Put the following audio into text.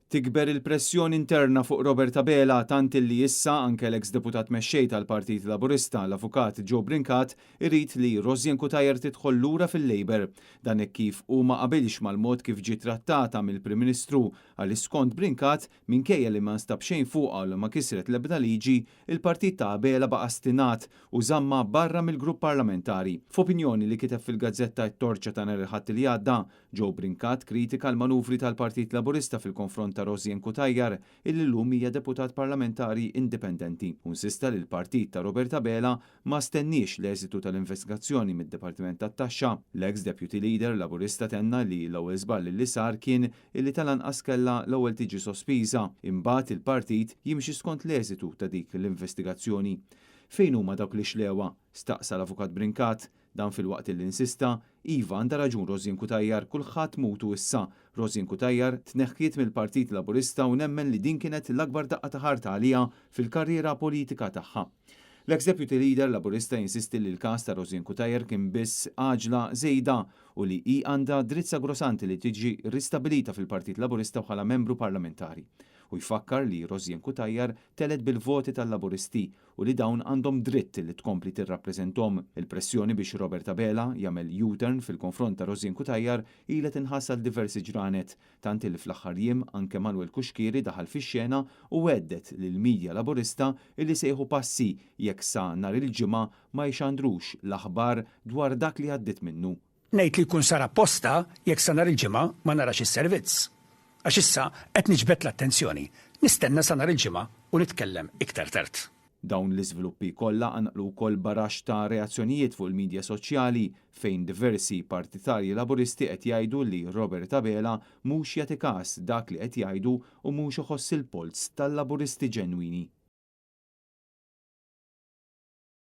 Tikber il-pressjoni interna fuq Robert Abela tant illi issa anke l-eks deputat mexxej tal-Partit Laburista l-Avukat Joe Brincat irrid li Rossien Kutajer tidħol lura fil-Labor. Dan hekk kif huma qabilx mal-mod kif ġiet trattata mill-Prim Ministru għal skont Brincat minkejja li ma nstab xejn fuqha u ma kisret l-ebda liġi, il-partit ta' Abela baqa' stinat u żamma barra mill-grupp parlamentari. F'opinjoni li kiteb fil-Gazzetta t-Torċa ta' nhar il-Ħadd li għadda, Joe Brincat kritika l-manuvri tal-Partit Laburista fil-konfront ta' Rossien Kutajer illi llum hija deputat parlamentari indipendenti. Insista li l-partit ta' Robert Abela ma stenniex l-eżitu tal-investigazzjoni mid-Dipartiment tat-Taxxa. L-ex deputy leader Laburista tenna li l-ewwel żball li sar kien illi tal-anqas kellha l-ewwel tiġi sospiża, imbagħad il-partit jimxi skont l-eżitu ta' dik l-investigazzjoni. Fejn huma dawk li xlewa? Staqsa l-Avukat Brincat. Dan fil-waqt li insista, iva għandha raġun Rossien Kutajer kulħadd mutu issa. Rossien Kutajer tneħħiet mill-Partit Laburista u nemmen li din kienet l-akbar daqqa ta' ħarta għalija fil-karriera politika tagħha. L-ex deputy leader Laburista insisti li l-każ ta' Rossien Kutajer kien biss għaġla żejda u li hi għandha dritt sagrosanti li tiġi ristabilita fil-Partit Laburista bħala membru parlamentari. U jfakkar li Rossien Kutajer telet bil-voti tal-Laburisti u li dawn għandhom dritt li tkompli tirrappreżenthom. Il-pressjoni biex Robert Abela jagħmel U-turn fil-konfront ta' Rossien Kutajer ilha tinħassal diversi ġranet, tant li fl-aħħar jiem anke Manuel Kuxkieri daħal fix-xena u weddet lill-midja Laburista illi sejħu passi jekk sa nhar il-ġimgħa ma jxandrux l-aħbar dwar dak li għaddit minnu. Ngħid li jkun sar apposta jekk sa nhar il-ġimgħa ma narax is-servizz. Għax issa qed niġbed l-attenzjoni. Nistenna sa nhar il-ġimgħa u nitkellem iktar tard. Dawn l-iżviluppi kollha għanqlu wkoll baraxx ta' reazzjonijiet fuq il-midja soċjali fejn diversi partitarji Laburisti qed jgħidu li Robert Abela mhux jagħti każ dak li qed jgħidu u mhux iħoss il-polz tal-Laburisti ġenwini.